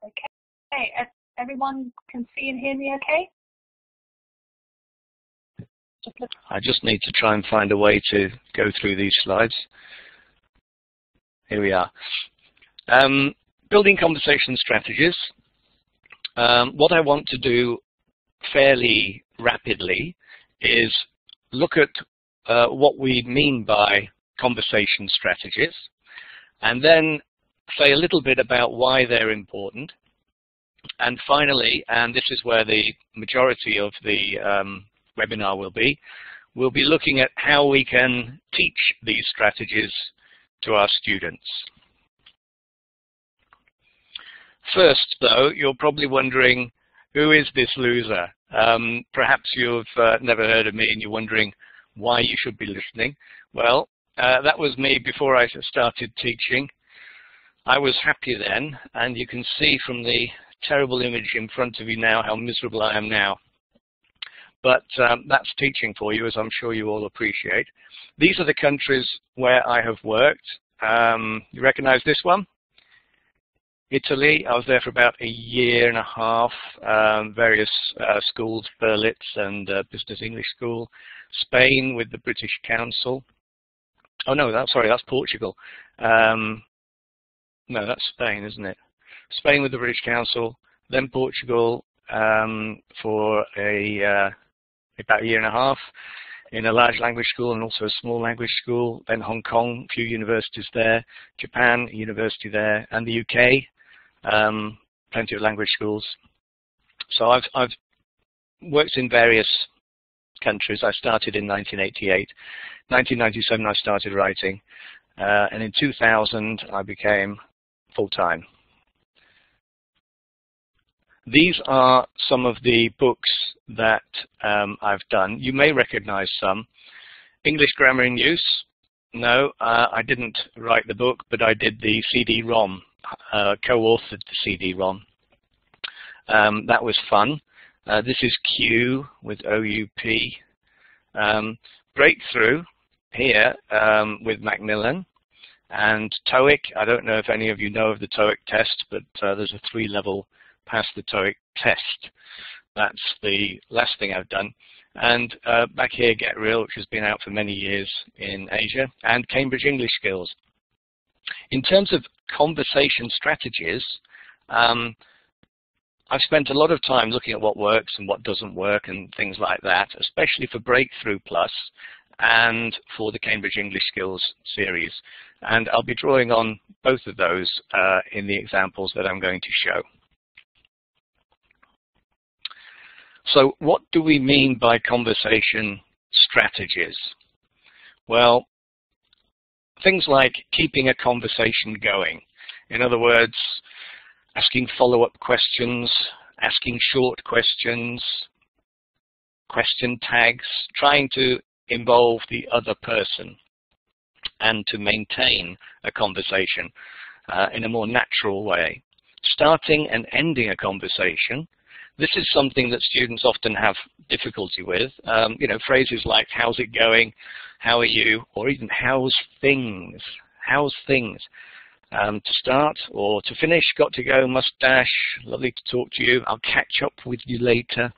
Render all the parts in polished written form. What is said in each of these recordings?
Okay, everyone can see and hear me okay? I just need to try and find a way to go through these slides. Here we are. Building conversation strategies. What I want to do fairly rapidly is look at what we mean by conversation strategies, and then say a little bit about why they're important. And finally, and this is where the majority of the webinar will be, we'll be looking at how we can teach these strategies to our students. First, though, you're probably wondering, who is this loser? Perhaps you've never heard of me and you're wondering why you should be listening. Well, that was me before I started teaching. I was happy then, and you can see from the terrible image in front of you now how miserable I am now. But that's teaching for you, as I'm sure you all appreciate. These are the countries where I have worked. You recognize this one? Italy, I was there for about a year and a half, various schools, Berlitz and Business English School. Spain with the British Council. Oh no, sorry, that's Portugal. No, that's Spain, isn't it? Spain with the British Council, then Portugal for about a year and a half in a large language school and also a small language school, then Hong Kong, a few universities there, Japan, a university there, and the UK, plenty of language schools. So I've worked in various countries. I started in 1988. 1997 I started writing, and in 2000 I became full-time. These are some of the books that I've done. You may recognize some. English Grammar in Use. No, I didn't write the book, but I did the CD-ROM, co-authored the CD-ROM. That was fun. This is Q with OUP. Breakthrough here with Macmillan. And TOEIC. I don't know if any of you know of the TOEIC test, but there's a 3-level pass the TOEIC test. That's the last thing I've done. And back here, Get Real, which has been out for many years in Asia, and Cambridge English Skills. In terms of conversation strategies, I've spent a lot of time looking at what works and what doesn't work and things like that, especially for Breakthrough Plus and for the Cambridge English Skills series. And I'll be drawing on both of those in the examples that I'm going to show. So what do we mean by conversation strategies? Well, things like keeping a conversation going. In other words, asking follow-up questions, asking short questions, question tags, trying to involve the other person and to maintain a conversation in a more natural way. Starting and ending a conversation. This is something that students often have difficulty with. You know, phrases like, how's it going, how are you, or even how's things, how's things. To start or to finish, got to go, must dash, lovely to talk to you, I'll catch up with you later.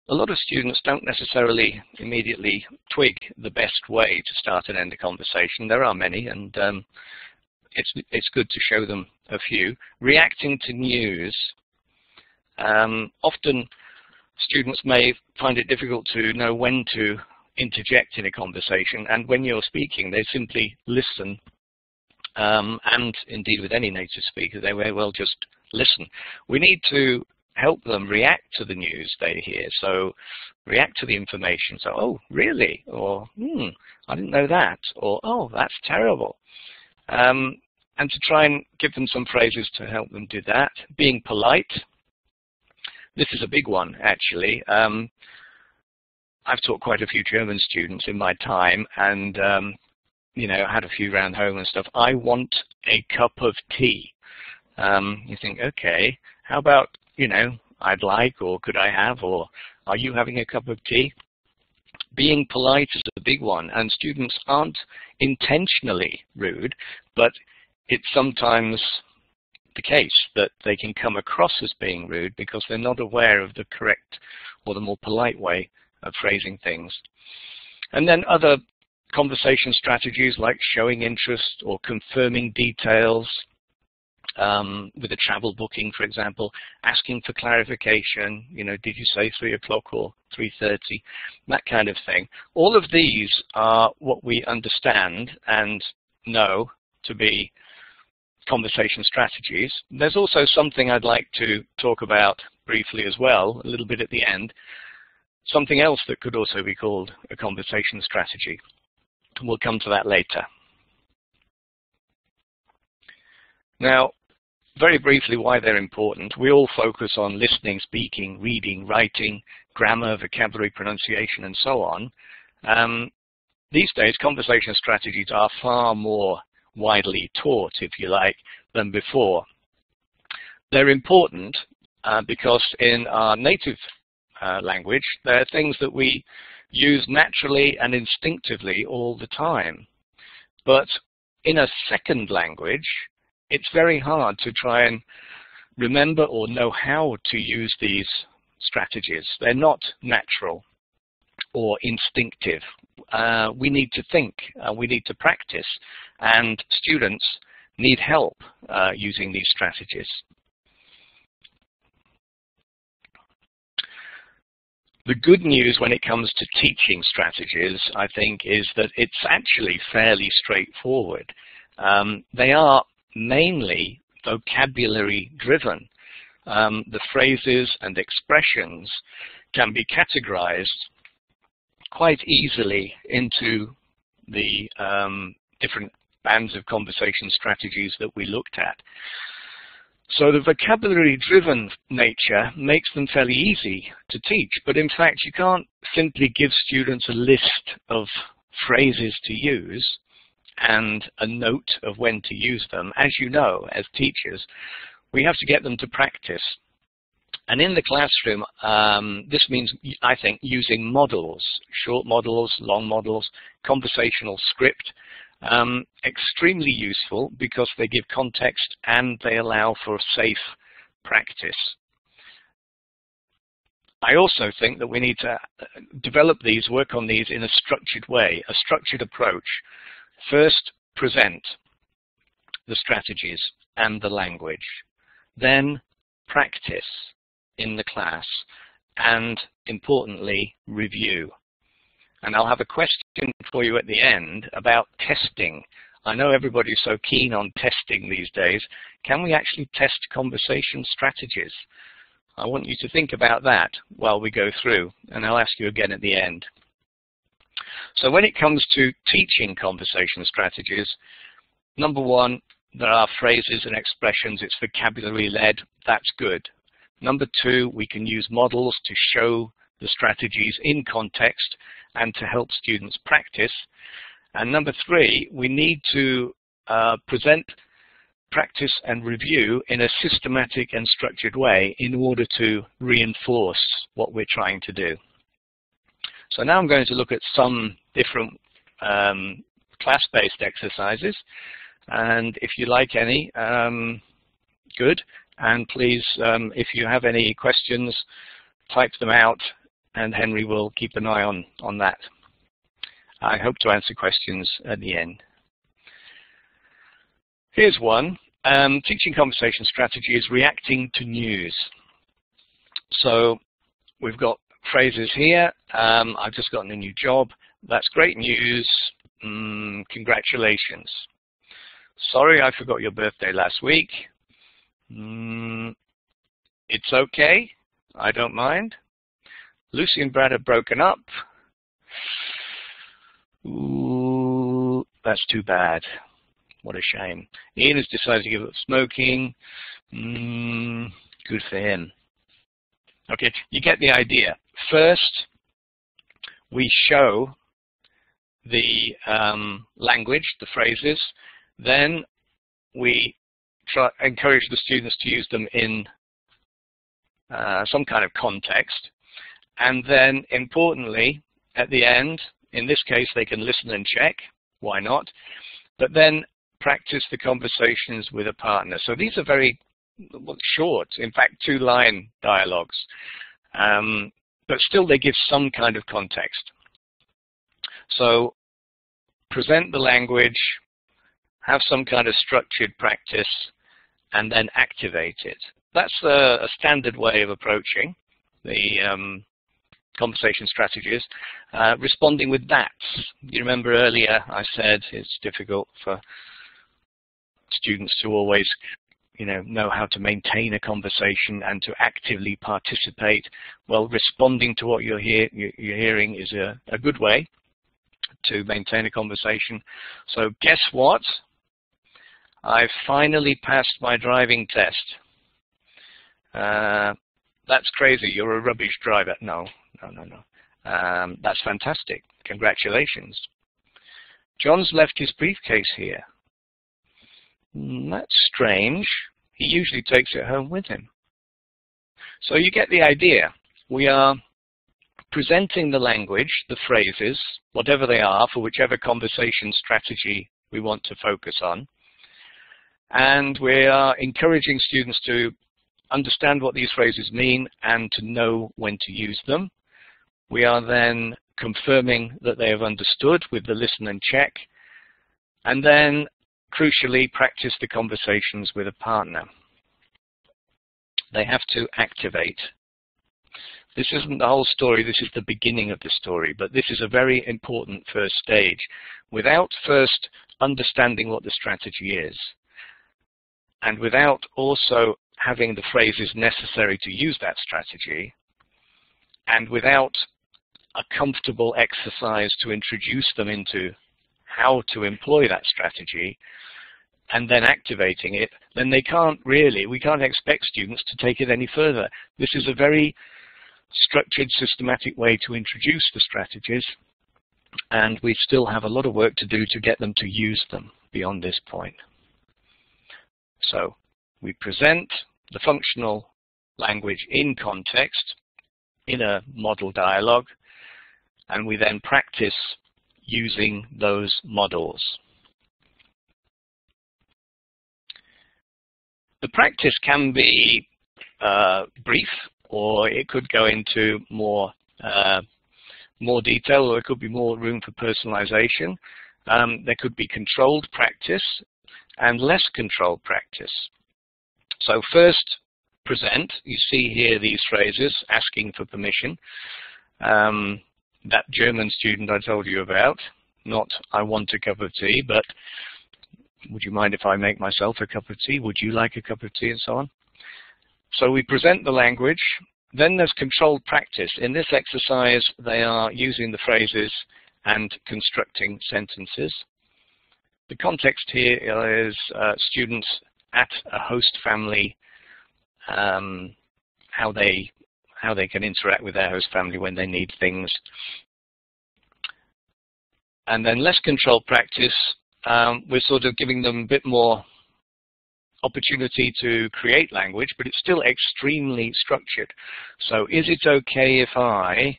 A lot of students don't necessarily immediately twig the best way to start and end a conversation. There are many, and it's good to show them a few. Reacting to news. Often students may find it difficult to know when to interject in a conversation, and when you're speaking, they simply listen. And indeed with any native speaker, they may well just listen. We need to help them react to the news they hear, so react to the information. So, oh, really? Or, I didn't know that. Or, oh, that's terrible. And to try and give them some phrases to help them do that. Being polite. This is a big one, actually. I've taught quite a few German students in my time, and you know, had a few round home and stuff. I want a cup of tea. You think, okay, how about, you know, I'd like, or could I have, or are you having a cup of tea? Being polite is a big one, and students aren't intentionally rude, but it's sometimes the case that they can come across as being rude because they're not aware of the correct or the more polite way of phrasing things. And then other conversation strategies like showing interest or confirming details, with a travel booking, for example, asking for clarification, did you say 3 o'clock or 3:30, that kind of thing. All of these are what we understand and know to be conversation strategies. There's also something I'd like to talk about briefly as well, a little bit at the end, something else that could also be called a conversation strategy. And we'll come to that later. Now, very briefly, why they're important. We all focus on listening, speaking, reading, writing, grammar, vocabulary, pronunciation, and so on. These days, conversation strategies are far more widely taught, if you like, than before. They're important because in our native language, they're things that we use naturally and instinctively all the time. But in a second language, it's very hard to try and remember or know how to use these strategies. They're not natural or instinctive. We need to think, we need to practice, and students need help using these strategies. The good news when it comes to teaching strategies, I think, is that it's actually fairly straightforward. They are mainly vocabulary driven. The phrases and expressions can be categorized quite easily into the different bands of conversation strategies that we looked at. So the vocabulary-driven nature makes them fairly easy to teach, but in fact you can't simply give students a list of phrases to use and a note of when to use them. As you know, as teachers, we have to get them to practice. And in the classroom, this means, I think, using models, short models, long models, conversational script, extremely useful because they give context and they allow for safe practice. I also think that we need to develop these, work on these in a structured way, a structured approach. First, present the strategies and the language. Then, practice in the class. And, importantly, review. And I'll have a question for you at the end about testing. I know everybody's so keen on testing these days. Can we actually test conversation strategies? I want you to think about that while we go through, and I'll ask you again at the end. So when it comes to teaching conversation strategies, number one, there are phrases and expressions. It's vocabulary-led. That's good. Number two, we can use models to show the strategies in context and to help students practice. And number three, we need to present, practice, and review in a systematic and structured way in order to reinforce what we're trying to do. So now I'm going to look at some different class-based exercises, and if you like any, good. And please, if you have any questions, type them out, and Henry will keep an eye on that. I hope to answer questions at the end. Here's one. Teaching conversation strategy is reacting to news. So we've got phrases here. I've just gotten a new job. That's great news. Congratulations. Sorry, I forgot your birthday last week. It's okay. I don't mind. Lucy and Brad have broken up. Ooh, that's too bad. What a shame. Ian has decided to give up smoking. Good for him. Okay, you get the idea. First, we show the language, the phrases. Then we encourage the students to use them in some kind of context. And then, importantly, at the end, in this case, they can listen and check. Why not? But then practice the conversations with a partner. So these are very short, in fact, 2-line dialogues, but still they give some kind of context. So present the language, have some kind of structured practice, and then activate it. That's a standard way of approaching the conversation strategies. Responding with that. You remember earlier I said it's difficult for students to always know how to maintain a conversation and to actively participate. Well, responding to what you're hearing is a good way to maintain a conversation. So guess what? I've finally passed my driving test. That's crazy. You're a rubbish driver. No. That's fantastic. Congratulations. John's left his briefcase here. That's strange. He usually takes it home with him. So you get the idea. We are presenting the language, the phrases, whatever they are, for whichever conversation strategy we want to focus on. And we are encouraging students to understand what these phrases mean and to know when to use them. We are then confirming that they have understood with the listen and check. And then, crucially, practice the conversations with a partner. They have to activate. This isn't the whole story, this is the beginning of the story, but this is a very important first stage. Without first understanding what the strategy is, and without also having the phrases necessary to use that strategy, and without a comfortable exercise to introduce them into how to employ that strategy, and then activating it, then we can't expect students to take it any further. This is a very structured, systematic way to introduce the strategies, and we still have a lot of work to do to get them to use them beyond this point. So we present the functional language in context, in a model dialogue, and we then practice using those models. The practice can be brief, or it could go into more detail, or it could be more room for personalization. There could be controlled practice and less controlled practice. So first, present. You see here these phrases, asking for permission. That German student I told you about, not I want a cup of tea, but would you mind if I make myself a cup of tea? Would you like a cup of tea? And so on. So we present the language. Then there's controlled practice. In this exercise, they are using the phrases and constructing sentences. The context here is students at a host family, how they can interact with their host family when they need things. And then less controlled practice, we're sort of giving them a bit more opportunity to create language, but it's still extremely structured. So is it okay if I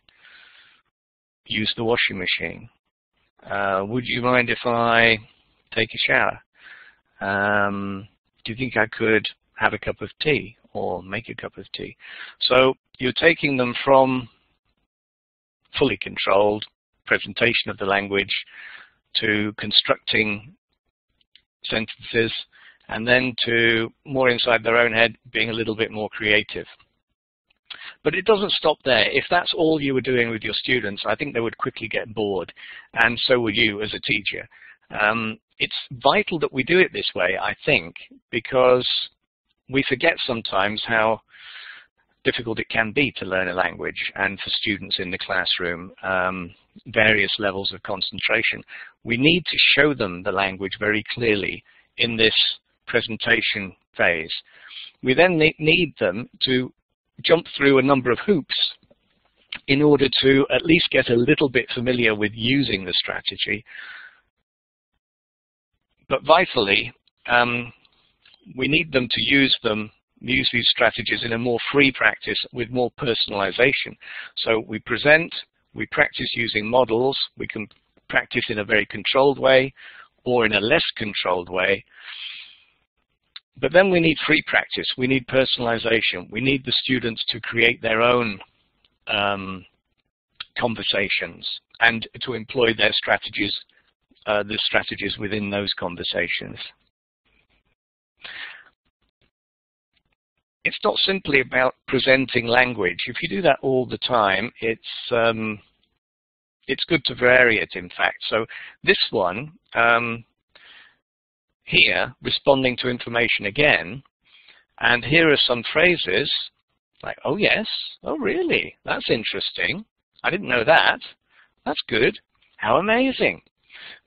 use the washing machine? Would you mind if I take a shower? Do you think I could have a cup of tea or make a cup of tea? So you're taking them from fully controlled presentation of the language to constructing sentences, and then to more inside their own head, being a little bit more creative. But it doesn't stop there. If that's all you were doing with your students, I think they would quickly get bored, and so would you as a teacher. It's vital that we do it this way, I think, because we forget sometimes how difficult it can be to learn a language, and for students in the classroom, various levels of concentration. We need to show them the language very clearly in this presentation phase. We then need them to jump through a number of hoops in order to at least get a little bit familiar with using the strategy. But vitally, we need them to use these strategies in a more free practice with more personalization. So we present, we practice using models, we can practice in a very controlled way, or in a less controlled way. But then we need free practice. We need personalization. We need the students to create their own conversations and to employ their strategies, the strategies within those conversations. It's not simply about presenting language. If you do that all the time, it's good to vary it, in fact. So this one, here, responding to information again, and here are some phrases like, oh yes, oh really, that's interesting, I didn't know that, that's good, how amazing.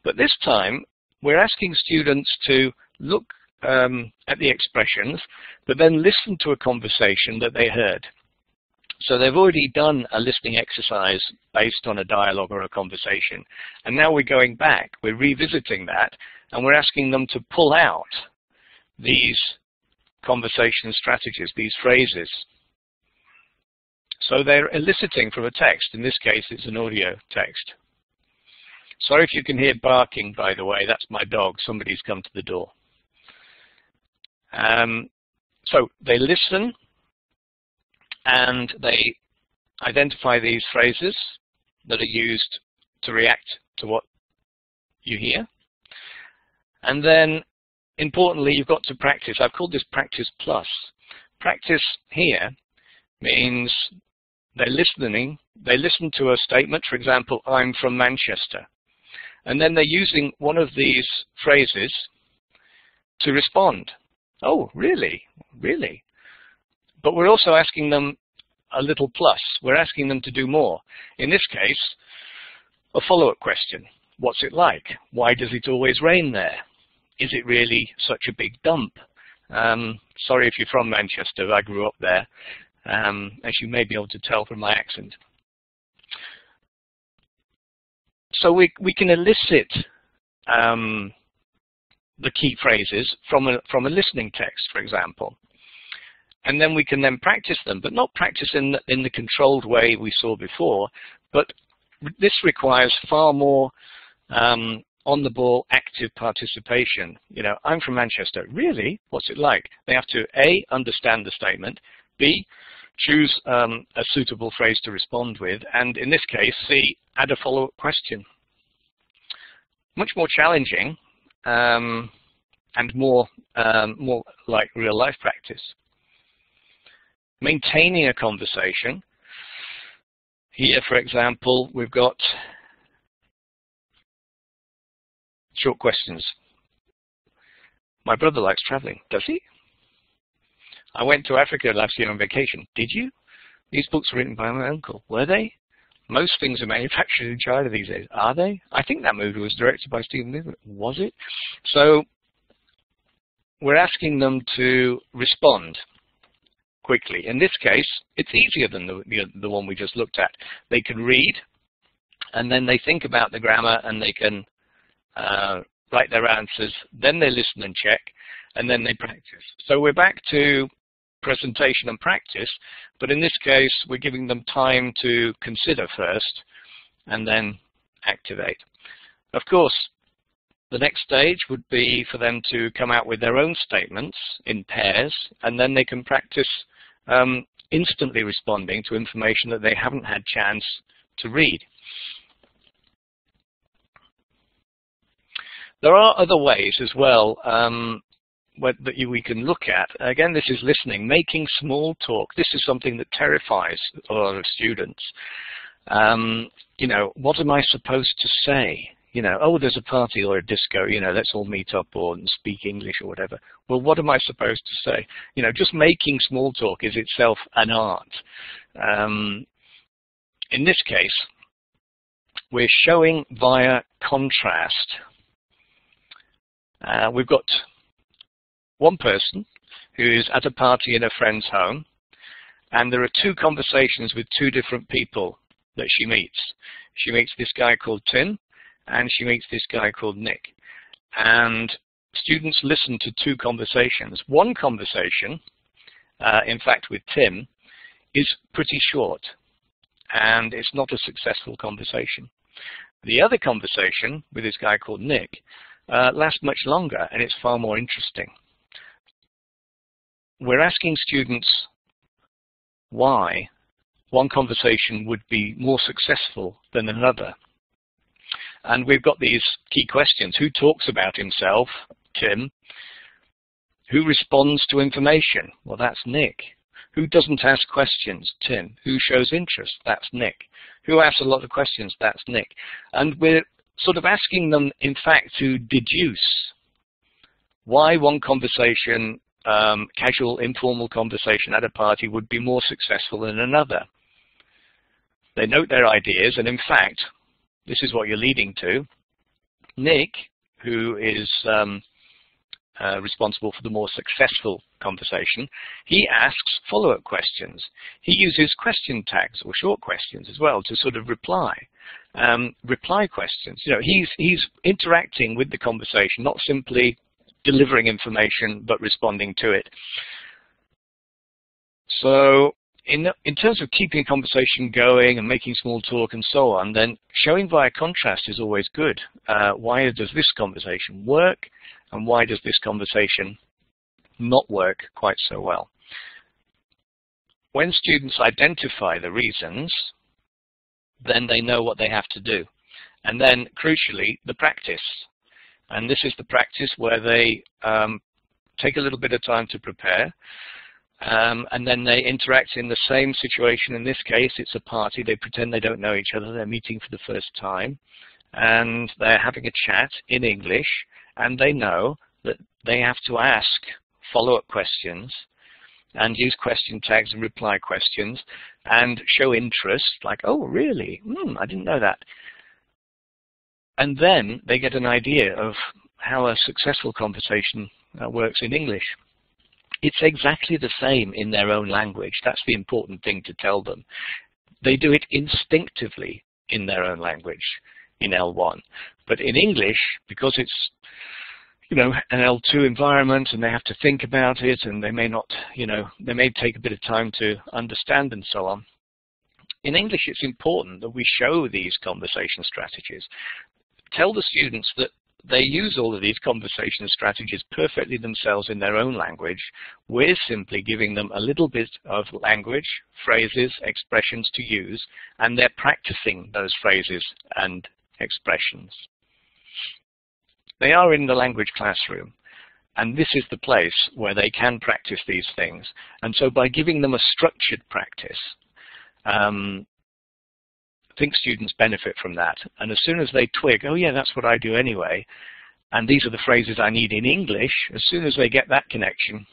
But this time, we're asking students to look at the expressions, but then listen to a conversation that they heard. So they've already done a listening exercise based on a dialogue or a conversation. And now we're going back, we're revisiting that, and we're asking them to pull out these conversation strategies, these phrases. So they're eliciting from a text. In this case, it's an audio text. Sorry if you can hear barking, by the way. That's my dog. Somebody's come to the door. So they listen and they identify these phrases that are used to react to what you hear. And then, importantly, you've got to practice. I've called this practice plus. Practice here means they're listening. They listen to a statement, for example, I'm from Manchester. And then they're using one of these phrases to respond. Oh, really? Really? But we're also asking them a little plus. We're asking them to do more. In this case, a follow-up question. What's it like? Why does it always rain there? Is it really such a big dump? Sorry if you're from Manchester. I grew up there, as you may be able to tell from my accent. So we can elicit the key phrases from a listening text, for example. And then we can then practice them, but not practice in the controlled way we saw before. But this requires far more on-the-ball active participation. You know, I'm from Manchester. Really? What's it like? They have to, A, understand the statement, B, choose a suitable phrase to respond with, and in this case, C, add a follow-up question. Much more challenging and more like real-life practice. Maintaining a conversation. Here, for example, we've got short questions. My brother likes traveling. Does he? I went to Africa last year on vacation. Did you? These books were written by my uncle. Were they? Most things are manufactured in China these days. Are they? I think that movie was directed by Steven Spielberg. Was it? So we're asking them to respond quickly. In this case, it's easier than the one we just looked at. They can read, and then they think about the grammar, and they can write their answers. Then they listen and check, and then they practice. So we're back to presentation and practice, but in this case, we're giving them time to consider first, and then activate. Of course, the next stage would be for them to come out with their own statements in pairs, and then they can practice instantly responding to information that they haven't had chance to read. There are other ways as well that we can look at. Again, this is listening, making small talk. This is something that terrifies a lot of students. You know, what am I supposed to say? You know, oh, there's a party or a disco, you know, let's all meet up or speak English or whatever. Well, what am I supposed to say? You know, just making small talk is itself an art. In this case, we're showing via contrast. We've got one person who's at a party in a friend's home, and there are two conversations with two different people that she meets. She meets this guy called Tim, and she meets this guy called Nick. And students listen to two conversations. One conversation, in fact with Tim, is pretty short, and it's not a successful conversation. The other conversation with this guy called Nick last much longer, and it's far more interesting. We're asking students why one conversation would be more successful than another. And we've got these key questions. Who talks about himself? Tim. Who responds to information? Well, that's Nick. Who doesn't ask questions? Tim. Who shows interest? That's Nick. Who asks a lot of questions? That's Nick. And we're sort of asking them, in fact, to deduce why one conversation, casual, informal conversation at a party, would be more successful than another. They note their ideas, and in fact, this is what you're leading to. Nick, who is responsible for the more successful conversation, he asks follow-up questions. He uses question tags or short questions as well to sort of reply questions. You know, he's interacting with the conversation, not simply delivering information but responding to it. So in terms of keeping a conversation going and making small talk and so on, then showing via contrast is always good. Why does this conversation work, and why does this conversation not work quite so well? When students identify the reasons, then they know what they have to do. And then, crucially, the practice. And this is the practice where they take a little bit of time to prepare, and then they interact in the same situation. In this case, it's a party. They pretend they don't know each other. They're meeting for the first time, and they're having a chat in English, and they know that they have to ask follow-up questions and use question tags and reply questions and show interest, like, oh, really? I didn't know that. And then they get an idea of how a successful conversation works in English. It's exactly the same in their own language. That's the important thing to tell them. They do it instinctively in their own language in L1. But in English, because it's, you know, an L2 environment and they have to think about it, and they may not, you know, they may take a bit of time to understand and so on. In English, it's important that we show these conversation strategies. Tell the students that they use all of these conversation strategies perfectly themselves in their own language. We're simply giving them a little bit of language, phrases, expressions to use, and they're practicing those phrases and expressions. They are in the language classroom, and this is the place where they can practice these things. And so by giving them a structured practice, I think students benefit from that. And as soon as they twig, oh yeah, that's what I do anyway, and these are the phrases I need in English, as soon as they get that connection,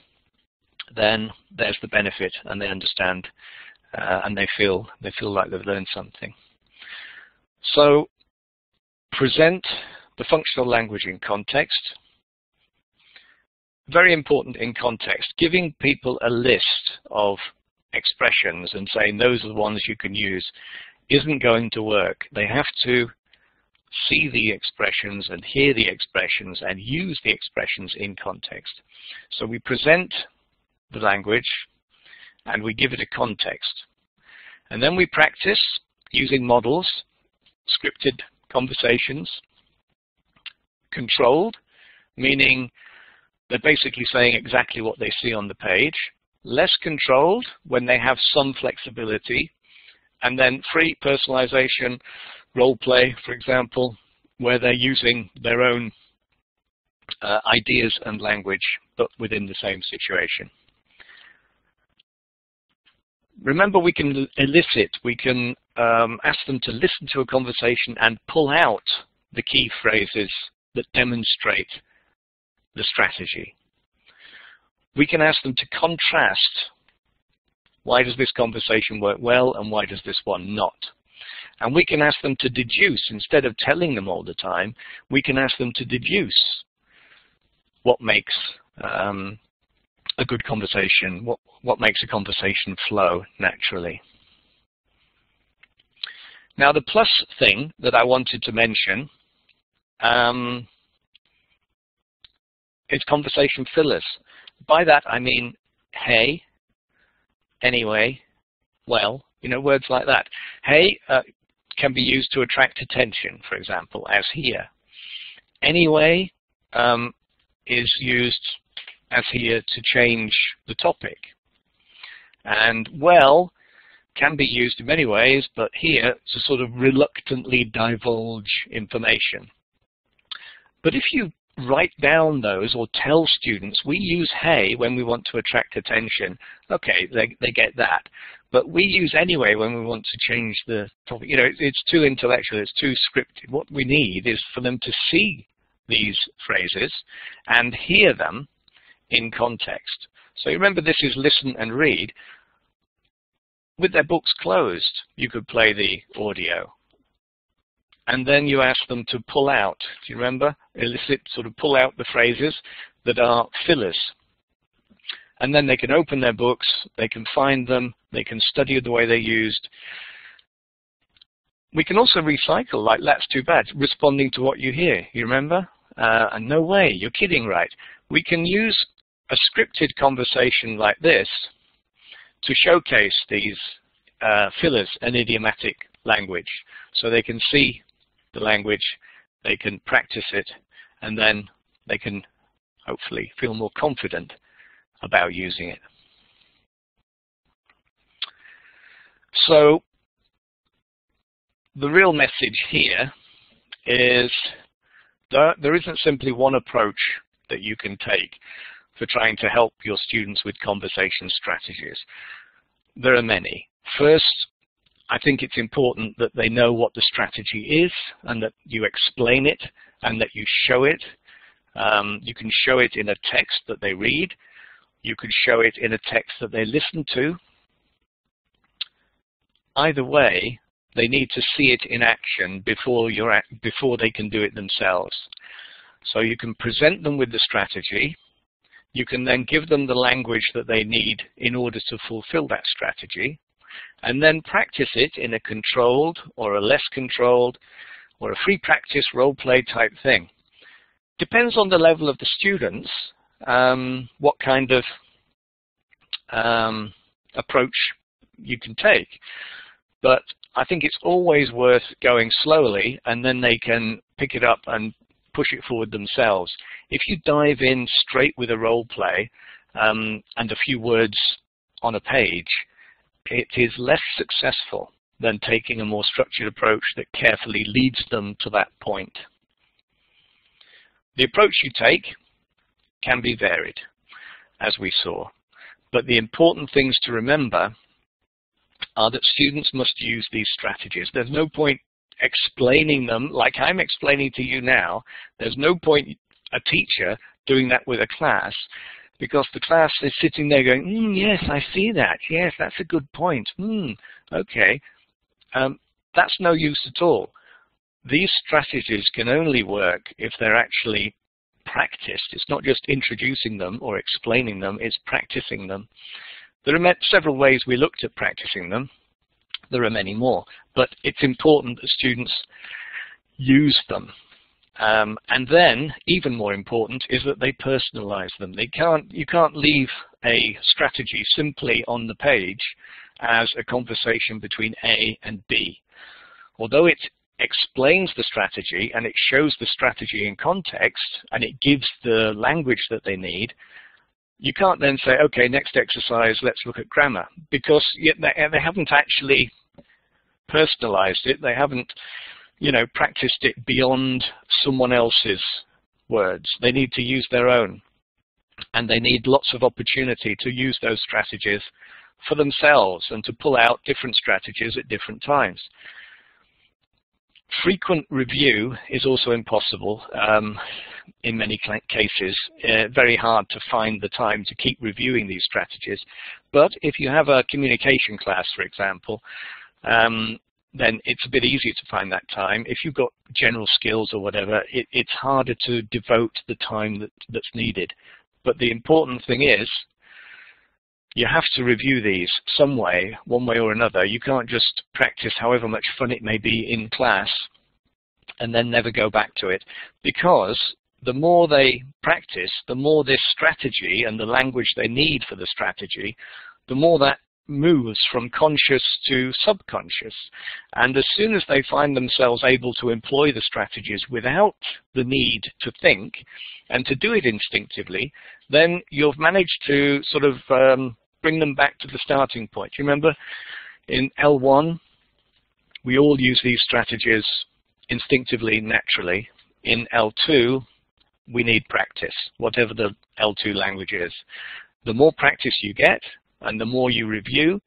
then there's the benefit, and they understand, and they feel like they've learned something. So present the functional language in context. Very important in context, giving people a list of expressions and saying those are the ones you can use isn't going to work. They have to see the expressions and hear the expressions and use the expressions in context. So we present the language and we give it a context. And then we practice using models, scripted conversations, controlled, meaning they're basically saying exactly what they see on the page, less controlled when they have some flexibility, and then free personalization, role play, for example, where they're using their own ideas and language, but within the same situation. Remember, we can elicit, we can ask them to listen to a conversation and pull out the key phrases that demonstrate the strategy. We can ask them to contrast. Why does this conversation work well and why does this one not? And we can ask them to deduce. Instead of telling them all the time, we can ask them to deduce what makes a good conversation, what makes a conversation flow naturally. Now, the plus thing that I wanted to mention is conversation fillers. By that I mean, hey, anyway, well, you know, words like that. Hey can be used to attract attention, for example, as here. Anyway is used as here to change the topic. And well can be used in many ways, but here to sort of reluctantly divulge information. But if you write down those or tell students, we use hey when we want to attract attention, okay, they get that. But we use anyway when we want to change the topic. You know, it's too intellectual, it's too scripted. What we need is for them to see these phrases and hear them in context. So remember, this is listen and read. With their books closed, you could play the audio. And then you ask them to pull out, do you remember? Elicit, sort of pull out the phrases that are fillers. And then they can open their books, they can find them, they can study the way they're used. We can also recycle, like that's too bad, responding to what you hear, you remember? And no way, you're kidding, right? We can use a scripted conversation like this to showcase these fillers and idiomatic language. So they can see the language, they can practice it, and then they can hopefully feel more confident about using it. So the real message here is that there isn't simply one approach that you can take for trying to help your students with conversation strategies. There are many. First, I think it's important that they know what the strategy is and that you explain it and that you show it. You can show it in a text that they read. You could show it in a text that they listen to. Either way, they need to see it in action before they can do it themselves. So you can present them with the strategy. You can then give them the language that they need in order to fulfill that strategy, and then practice it in a controlled or a less controlled or a free practice role play type thing. Depends on the level of the students, what kind of approach you can take. But I think it's always worth going slowly, and then they can pick it up and push it forward themselves. If you dive in straight with a role play and a few words on a page, it is less successful than taking a more structured approach that carefully leads them to that point. The approach you take can be varied, as we saw, but the important things to remember are that students must use these strategies. There's no point explaining them like I'm explaining to you now. There's no point a teacher doing that with a class, because the class is sitting there going, yes, I see that. Yes, that's a good point. Okay. That's no use at all. These strategies can only work if they're actually practiced. It's not just introducing them or explaining them, it's practicing them. There are several ways we looked at practicing them. There are many more, but it's important that students use them. And then, even more important, is that they personalize them. You can't leave a strategy simply on the page as a conversation between A and B. Although it explains the strategy and it shows the strategy in context and it gives the language that they need, you can't then say, okay, next exercise, let's look at grammar, because they haven't actually personalized it. They haven't, practiced it beyond someone else's words. They need to use their own, and they need lots of opportunity to use those strategies for themselves and to pull out different strategies at different times. Frequent review is also impossible in many cases. Very hard to find the time to keep reviewing these strategies. But if you have a communication class, for example, then it's a bit easier to find that time. If you've got general skills or whatever, it's harder to devote the time that's needed. But the important thing is, you have to review these some way, one way or another. You can't just practice however much fun it may be in class and then never go back to it, because the more they practice, the more this strategy and the language they need for the strategy, the more that moves from conscious to subconscious. And as soon as they find themselves able to employ the strategies without the need to think and to do it instinctively, then you've managed to sort of bring them back to the starting point. You remember in L1, we all use these strategies instinctively, naturally. In L2, we need practice, whatever the L2 language is. The more practice you get, and the more you review,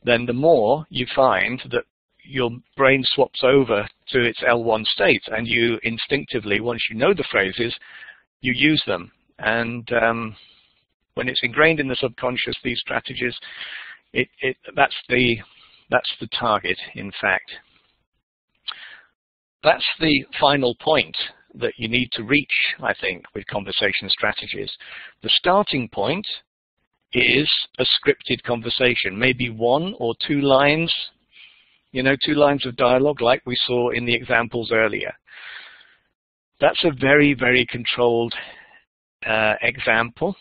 then the more you find that your brain swaps over to its L1 state, and you instinctively, once you know the phrases, you use them. And when it's ingrained in the subconscious, these strategies, that's the target, in fact. That's the final point that you need to reach, I think, with conversation strategies. The starting point is a scripted conversation, maybe 1 or 2 lines, 2 lines of dialogue like we saw in the examples earlier. That's a very, very controlled example.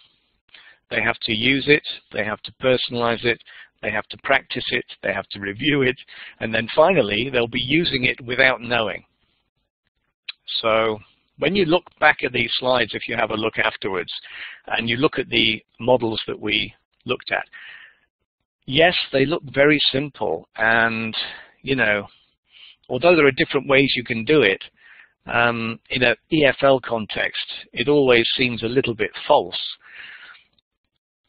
They have to use it, they have to personalize it, they have to practice it, they have to review it, and then finally they'll be using it without knowing. So when you look back at these slides, if you have a look afterwards, and you look at the models that we looked at, yes, they look very simple, and although there are different ways you can do it, in an EFL context, it always seems a little bit false.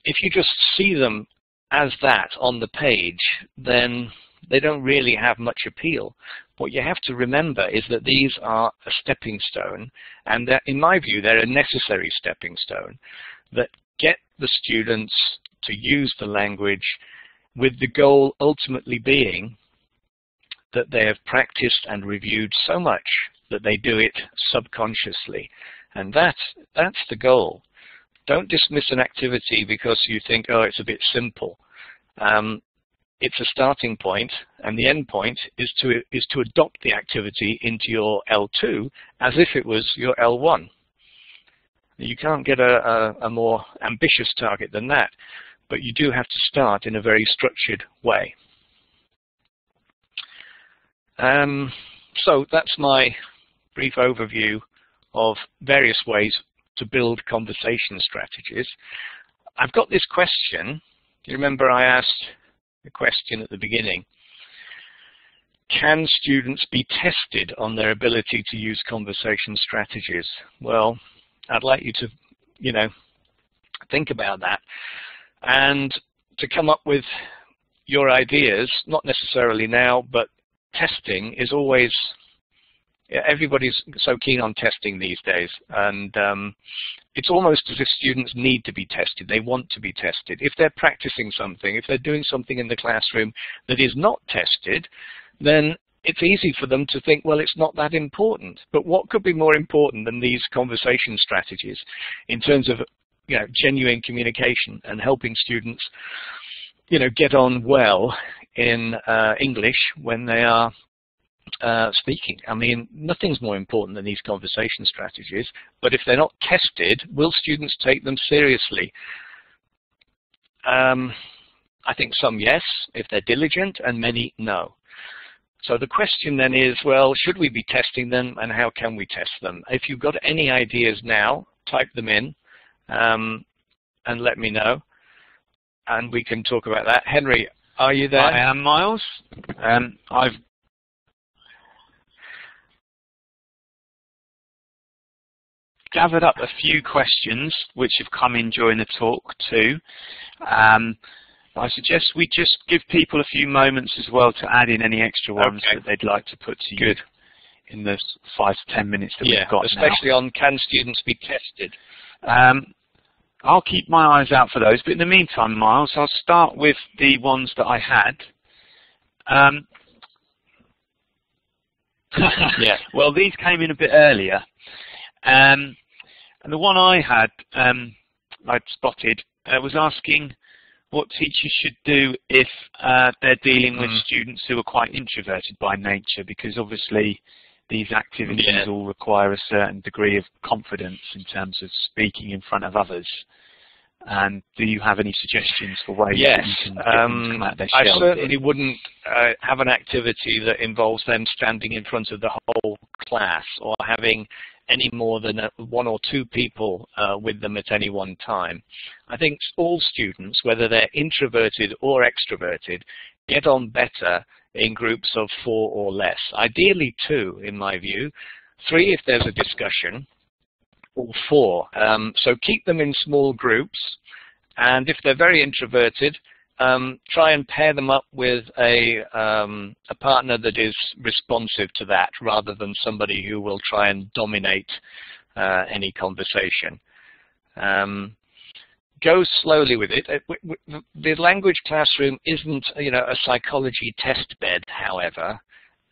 If you just see them as that on the page, then they don't really have much appeal. What you have to remember is that these are a stepping stone, and that, in my view, they're a necessary stepping stone that get the students to use the language, with the goal ultimately being that they have practiced and reviewed so much that they do it subconsciously. And that's the goal. Don't dismiss an activity because you think, oh, it's a bit simple. It's a starting point, and the end point is to adopt the activity into your L2 as if it was your L1. You can't get a more ambitious target than that, but you do have to start in a very structured way. So that's my brief overview of various ways to build conversation strategies. I've got this question. Do you remember I asked the question at the beginning? Can students be tested on their ability to use conversation strategies? Well, I'd like you to, think about that and to come up with your ideas, not necessarily now, but testing is always, everybody's so keen on testing these days, and it's almost as if students need to be tested. They want to be tested. If they're practicing something, if they're doing something in the classroom that is not tested, then it's easy for them to think, well, it's not that important. But what could be more important than these conversation strategies in terms of genuine communication and helping students get on well in English when they are speaking? I mean, nothing's more important than these conversation strategies, but if they're not tested, will students take them seriously? I think some yes, if they're diligent, and many no. So the question then is, well, should we be testing them, and how can we test them? If you've got any ideas now, type them in and let me know, and we can talk about that. Henry, are you there? I am, Miles. I've gathered up a few questions which have come in during the talk too. I suggest we just give people a few moments as well to add in any extra ones that they'd like to put to you in the 5 to 10 minutes that we've got especially now. On can students be tested? I'll keep my eyes out for those, but in the meantime, Miles, I'll start with the ones that I had. Well, these came in a bit earlier. And the one I had, I'd spotted, was asking what teachers should do if they're dealing with students who are quite introverted by nature, because obviously these activities all require a certain degree of confidence in terms of speaking in front of others. And do you have any suggestions for ways Yes, that you can get them to come out their I shell? certainly wouldn't have an activity that involves them standing in front of the whole class or having any more than one or two people with them at any one time. I think all students, whether they're introverted or extroverted, get on better in groups of 4 or less. Ideally 2, in my view. 3 if there's a discussion, or 4. So keep them in small groups, and if they're very introverted, try and pair them up with a partner that is responsive to that, rather than somebody who will try and dominate any conversation. Go slowly with it. The language classroom isn't, a psychology test bed, however,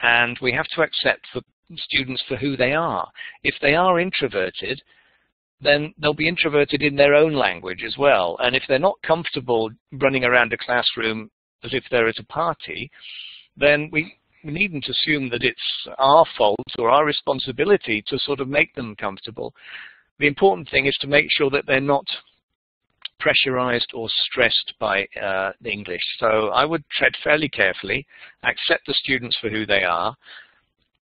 and we have to accept the students for who they are. If they are introverted, then they'll be introverted in their own language as well. And if they're not comfortable running around a classroom as if they're at a party, then we needn't assume that it's our fault or our responsibility to sort of make them comfortable. The important thing is to make sure that they're not pressurized or stressed by the English. So I would tread fairly carefully, accept the students for who they are,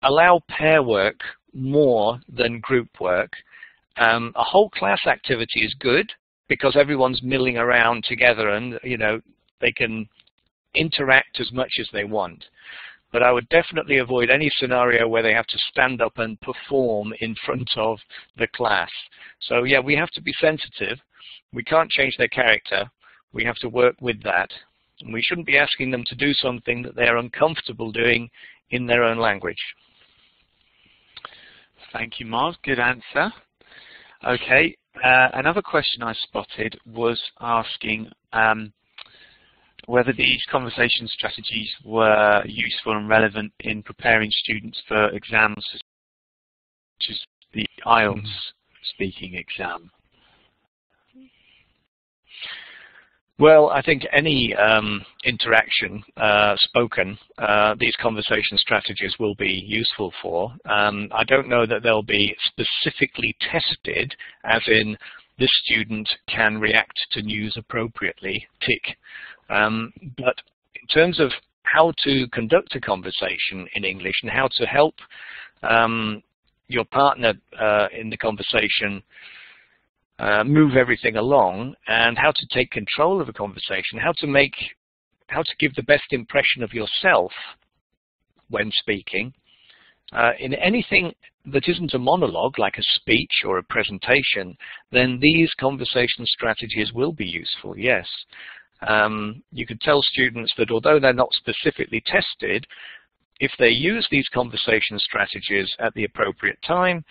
allow pair work more than group work. A whole class activity is good because everyone's milling around together and they can interact as much as they want. But I would definitely avoid any scenario where they have to stand up and perform in front of the class. So yeah, we have to be sensitive. We can't change their character. We have to work with that. And we shouldn't be asking them to do something that they're uncomfortable doing in their own language. Thank you, Miles. Good answer. Okay, another question I spotted was asking whether these conversation strategies were useful and relevant in preparing students for exams such as the IELTS speaking exam. Well, I think any interaction spoken, these conversation strategies will be useful for. I don't know that they'll be specifically tested, as in this student can react to news appropriately, tick. But in terms of how to conduct a conversation in English and how to help your partner in the conversation move everything along, and how to take control of a conversation, how to give the best impression of yourself when speaking. In anything that isn't a monologue, like a speech or a presentation, then these conversation strategies will be useful, yes. You could tell students that although they're not specifically tested, if they use these conversation strategies at the appropriate time,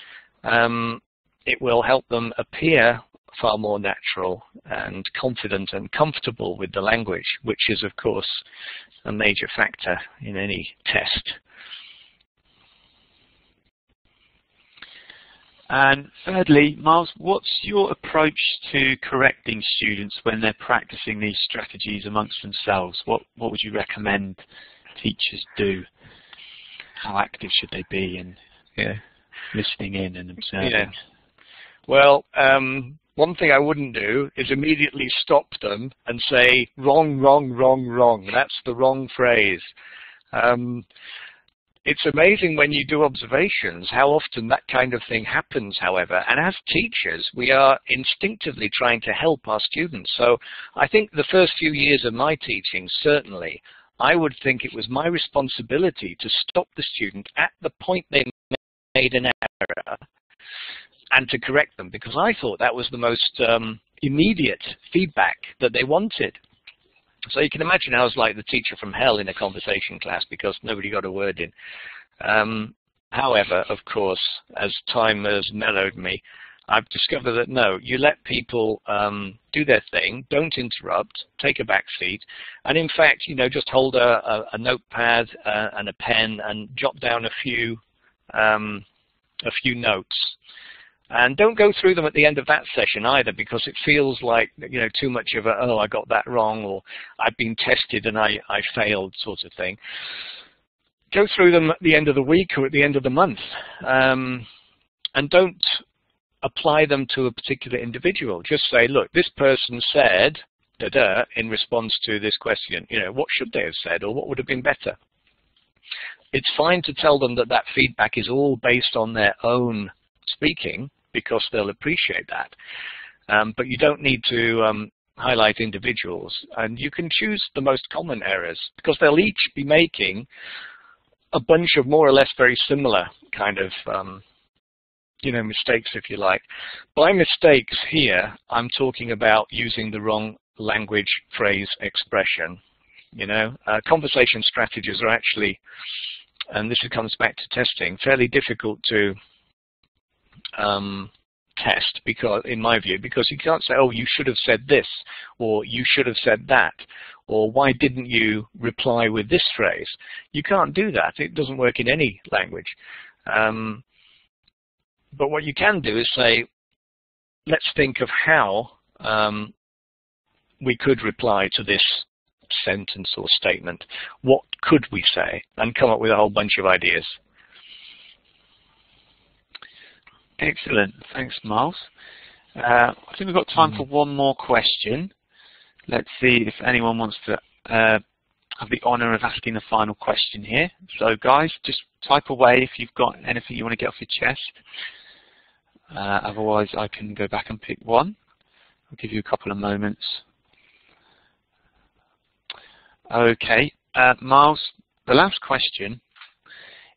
it will help them appear far more natural and confident and comfortable with the language, which is, of course, a major factor in any test. And thirdly, Miles, what's your approach to correcting students when they're practicing these strategies amongst themselves? What would you recommend teachers do? How active should they be in listening in and observing? Yeah. Well, one thing I wouldn't do is immediately stop them and say, wrong, wrong, wrong, wrong. That's the wrong phrase. It's amazing when you do observations how often that kind of thing happens, however. And as teachers, we are instinctively trying to help our students. So I think the first few years of my teaching, certainly, I would think it was my responsibility to stop the student at the point they made an error and to correct them, because I thought that was the most immediate feedback that they wanted. So you can imagine I was like the teacher from hell in a conversation class because nobody got a word in. However, of course, as time has mellowed me, I've discovered that no, you let people do their thing, don't interrupt, take a back seat, and in fact, just hold a notepad and a pen and jot down a few notes. And don't go through them at the end of that session either, because it feels like too much of a, oh, I got that wrong, or I've been tested and I failed sort of thing. Go through them at the end of the week or at the end of the month, and don't apply them to a particular individual. Just say, look, this person said da-da in response to this question. You know, what should they have said, or what would have been better? It's fine to tell them that that feedback is all based on their own speaking, because they'll appreciate that. But you don't need to highlight individuals, and you can choose the most common errors, because they'll each be making a bunch of more or less very similar kind of you know, mistakes, if you like. By mistakes here, I'm talking about using the wrong language, phrase, expression. You know, conversation strategies are actually, and this comes back to testing, fairly difficult to test, because, in my view, because you can't say, oh, you should have said this, or you should have said that, or why didn't you reply with this phrase? You can't do that. It doesn't work in any language. But what you can do is say, let's think of how we could reply to this sentence or statement. What could we say? And come up with a whole bunch of ideas. Excellent. Thanks, Miles. I think we've got time for one more question. Let's see if anyone wants to have the honour of asking the final question here. So, guys, just type away if you've got anything you want to get off your chest. Otherwise, I can go back and pick one. I'll give you a couple of moments. Okay, Miles, the last question.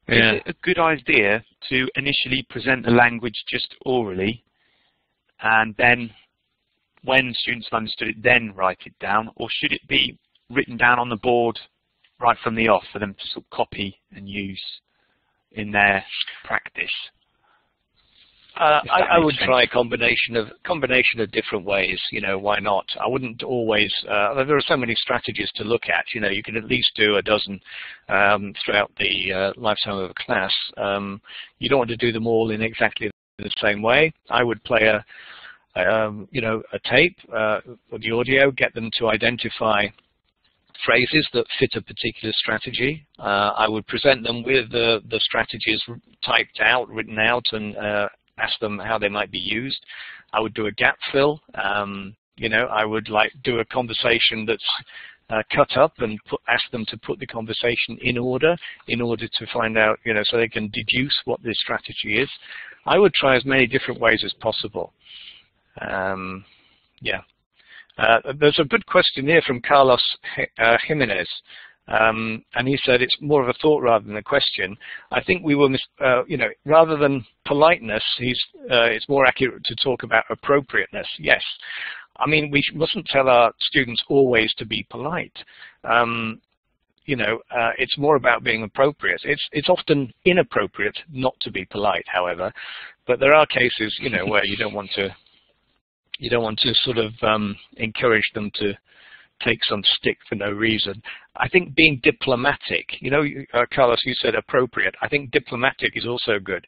Is it a good idea to initially present the language just orally, and then, when students have understood it, then write it down, or should it be written down on the board right from the off for them to sort of copy and use in their practice? I would try a combination of different ways. You know, why not? I wouldn't always. There are so many strategies to look at. You know, you can at least do a dozen throughout the lifetime of a class. You don't want to do them all in exactly the same way. I would play you know, a tape or the audio, get them to identify phrases that fit a particular strategy. I would present them with the strategies typed out, written out, and ask them how they might be used. I would do a gap fill. You know, I would do a conversation that's cut up and ask them to put the conversation in order to find out, you know, so they can deduce what this strategy is. I would try as many different ways as possible. Yeah. There's a good question here from Carlos Jimenez. And he said it's more of a thought rather than a question. I think we will, you know, rather than politeness, it's more accurate to talk about appropriateness. Yes, I mean, we mustn't tell our students always to be polite. You know, it's more about being appropriate. It's often inappropriate not to be polite, however, but there are cases, you know, where you don't want to sort of encourage them to take some stick for no reason. I think being diplomatic, you know, Carlos, you said appropriate. I think diplomatic is also good.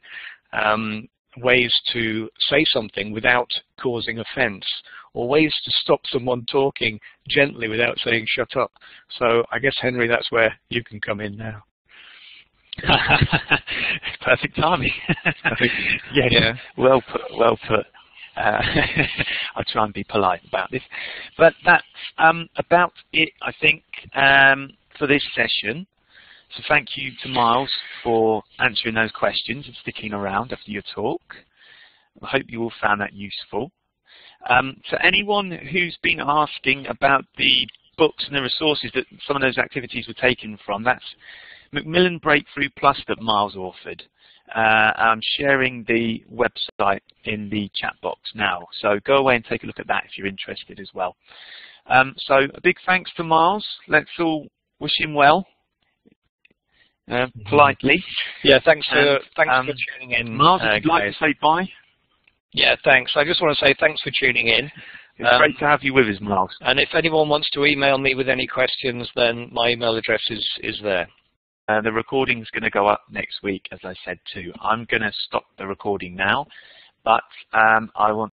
Ways to say something without causing offense, or ways to stop someone talking gently without saying shut up. So I guess, Henry, that's where you can come in now. Perfect timing. Yes, yeah. Well put, well put. I'll try and be polite about this. But that's about it, I think, for this session. So thank you to Miles for answering those questions and sticking around after your talk. I hope you all found that useful. So anyone who's been asking about the books and the resources that some of those activities were taken from, that's Macmillan Breakthrough Plus that Miles authored. I'm sharing the website in the chat box now, so go away and take a look at that if you're interested as well. So a big thanks to Miles. Let's all wish him well, politely. Yeah, thanks for tuning in. Miles, would you like to say bye? Yeah, thanks. I just want to say thanks for tuning in. It's great to have you with us, Miles. And if anyone wants to email me with any questions, then my email address is there. The recording's going to go up next week, as I said too. I'm going to stop the recording now, but I want